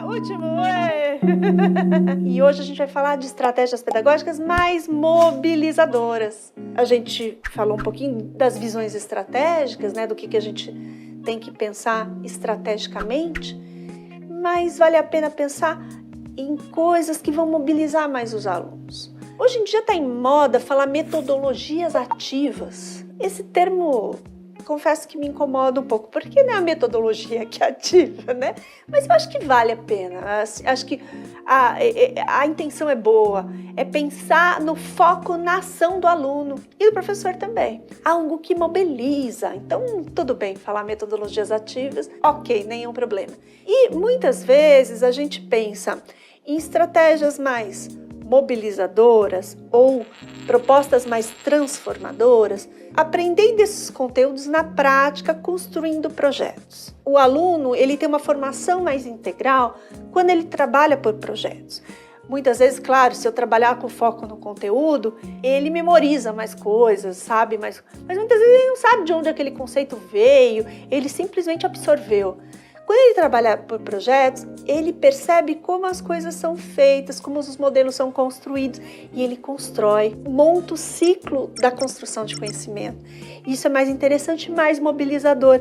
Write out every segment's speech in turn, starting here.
Último, ué! E hoje a gente vai falar de estratégias pedagógicas mais mobilizadoras. A gente falou um pouquinho das visões estratégicas, né, do que a gente tem que pensar estrategicamente, mas vale a pena pensar em coisas que vão mobilizar mais os alunos. Hoje em dia está em moda falar metodologias ativas. Esse termo, confesso que me incomoda um pouco, porque não é a metodologia que é ativa, né? Mas eu acho que vale a pena, acho que a intenção é boa, é pensar no foco na ação do aluno e do professor também. Algo que mobiliza, então tudo bem falar metodologias ativas, ok, nenhum problema. E muitas vezes a gente pensa em estratégias mais mobilizadoras ou propostas mais transformadoras, aprendendo esses conteúdos na prática, construindo projetos. O aluno, ele tem uma formação mais integral quando ele trabalha por projetos. Muitas vezes, claro, se eu trabalhar com foco no conteúdo, ele memoriza mais coisas, sabe? Mas muitas vezes ele não sabe de onde aquele conceito veio, ele simplesmente absorveu. Quando ele trabalha por projetos, ele percebe como as coisas são feitas, como os modelos são construídos e ele constrói, monta o ciclo da construção de conhecimento. Isso é mais interessante, mais mobilizador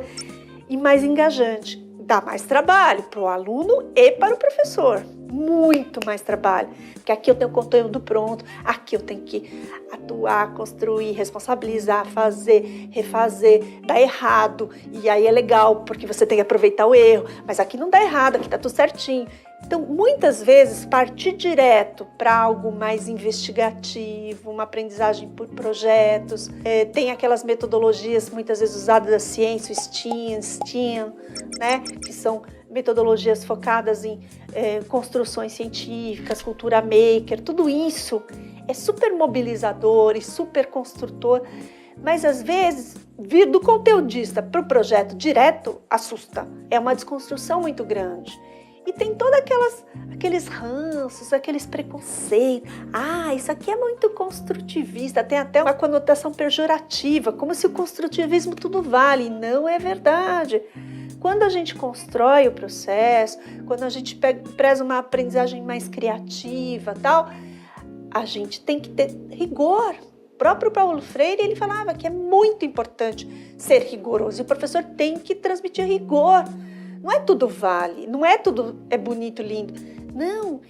e mais engajante. Dá mais trabalho para o aluno e para o professor, muito mais trabalho, porque aqui eu tenho o conteúdo pronto, aqui eu tenho que atuar, construir, responsabilizar, fazer, refazer, dá errado, e aí é legal, porque você tem que aproveitar o erro, mas aqui não dá errado, aqui tá tudo certinho. Então, muitas vezes, partir direto para algo mais investigativo, uma aprendizagem por projetos, tem aquelas metodologias muitas vezes usadas da ciência, o STEAM, né, que são metodologias focadas em construções científicas, cultura maker, tudo isso é super mobilizador e super construtor, mas às vezes vir do conteudista para o projeto direto assusta, é uma desconstrução muito grande. E tem todos aqueles ranços, aqueles preconceitos. Isso aqui é muito construtivista, tem até uma conotação pejorativa, como se o construtivismo tudo vale. Não é verdade. Quando a gente constrói o processo, quando a gente preza uma aprendizagem mais criativa, tal, a gente tem que ter rigor. O próprio Paulo Freire, ele falava que é muito importante ser rigoroso. E o professor tem que transmitir rigor. Não é tudo vale, não é tudo é bonito, lindo. Não,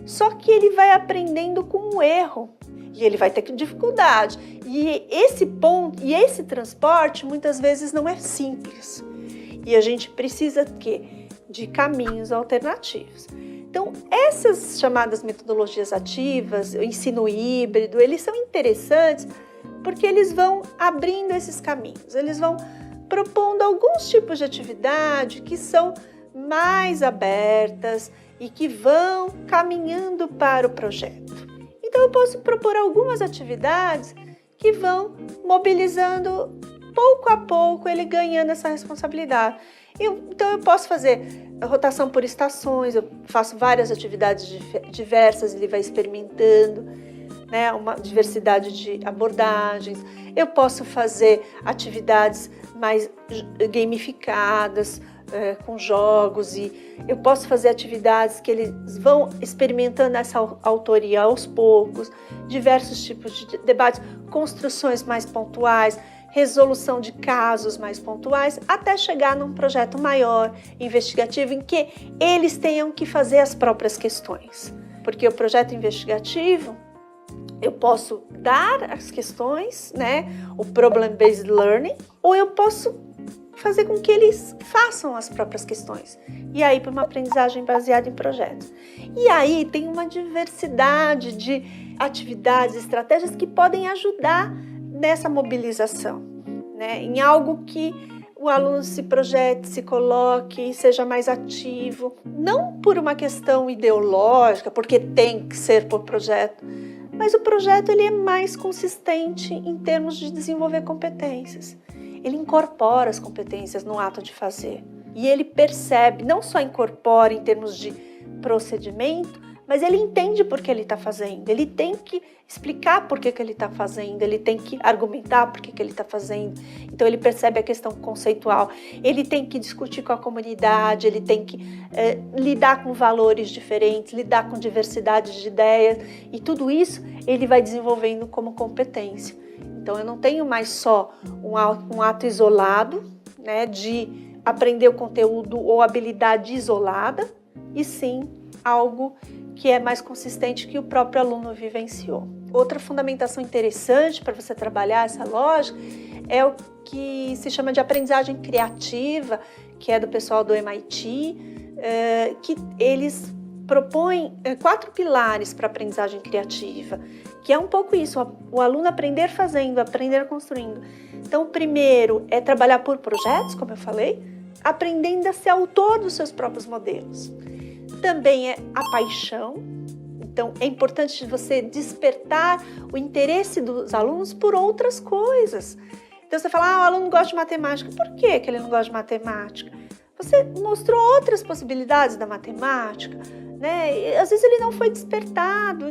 só que ele vai aprendendo com o erro. E ele vai ter dificuldade. E esse ponto, e esse transporte, muitas vezes não é simples. E a gente precisa de caminhos alternativos. Então, essas chamadas metodologias ativas, o ensino híbrido, eles são interessantes porque eles vão abrindo esses caminhos, eles vão propondo alguns tipos de atividade que são mais abertas e que vão caminhando para o projeto. Então, eu posso propor algumas atividades que vão mobilizando pouco a pouco, ele ganhando essa responsabilidade. Então, eu posso fazer rotação por estações, eu faço várias atividades diversas, ele vai experimentando, né, uma diversidade de abordagens. Eu posso fazer atividades mais gamificadas, com jogos, e eu posso fazer atividades que eles vão experimentando essa autoria aos poucos, diversos tipos de debates, construções mais pontuais, resolução de casos mais pontuais, até chegar num projeto maior, investigativo, em que eles tenham que fazer as próprias questões. Porque o projeto investigativo, eu posso dar as questões, né, o problem-based learning, ou eu posso fazer com que eles façam as próprias questões. E aí, para uma aprendizagem baseada em projetos. E aí, tem uma diversidade de atividades, estratégias que podem ajudar nessa mobilização, né, em algo que o aluno se projete, se coloque, seja mais ativo. Não por uma questão ideológica, porque tem que ser por projeto, mas o projeto ele é mais consistente em termos de desenvolver competências. Ele incorpora as competências no ato de fazer. E ele percebe, não só incorpora em termos de procedimento, mas ele entende por que ele está fazendo, ele tem que explicar por que ele está fazendo, ele tem que argumentar por que ele está fazendo, então ele percebe a questão conceitual, ele tem que discutir com a comunidade, ele tem que lidar com valores diferentes, lidar com diversidade de ideias, e tudo isso ele vai desenvolvendo como competência. Então eu não tenho mais só um ato isolado, né, de aprender o conteúdo ou habilidade isolada, e sim algo que é mais consistente que o próprio aluno vivenciou. Outra fundamentação interessante para você trabalhar essa lógica é o que se chama de aprendizagem criativa, que é do pessoal do MIT, que eles propõem 4 pilares para a aprendizagem criativa, que é um pouco isso, o aluno aprender fazendo, aprender construindo. Então, o primeiro é trabalhar por projetos, como eu falei, aprendendo a ser autor dos seus próprios modelos. Também é a paixão, então é importante você despertar o interesse dos alunos por outras coisas. Então você fala, o aluno gosta de matemática, por que ele não gosta de matemática? Você mostrou outras possibilidades da matemática, né? E, às vezes ele não foi despertado.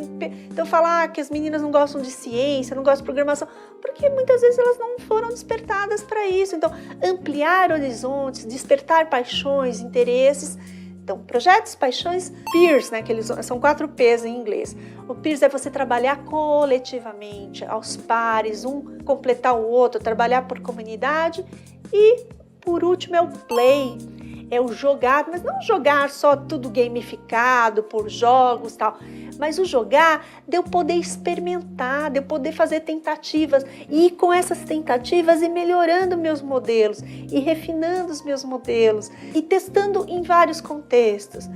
Então falar que as meninas não gostam de ciência, não gostam de programação, porque muitas vezes elas não foram despertadas para isso. Então ampliar horizontes, despertar paixões, interesses. Então, projetos, paixões, peers, né, que são 4 P's em inglês. O peers é você trabalhar coletivamente, aos pares, um completar o outro, trabalhar por comunidade. E, por último, é o play, é o jogar, mas não jogar só tudo gamificado por jogos e tal, mas o jogar de eu poder experimentar, de eu poder fazer tentativas e ir com essas tentativas e melhorando meus modelos e refinando os meus modelos e testando em vários contextos.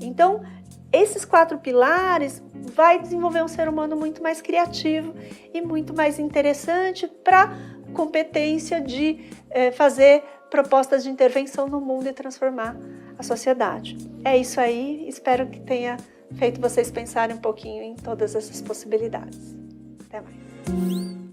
Então, esses 4 pilares vai desenvolver um ser humano muito mais criativo e muito mais interessante para competência de fazer propostas de intervenção no mundo e transformar a sociedade. É isso aí, espero que tenha feito vocês pensarem um pouquinho em todas essas possibilidades. Até mais.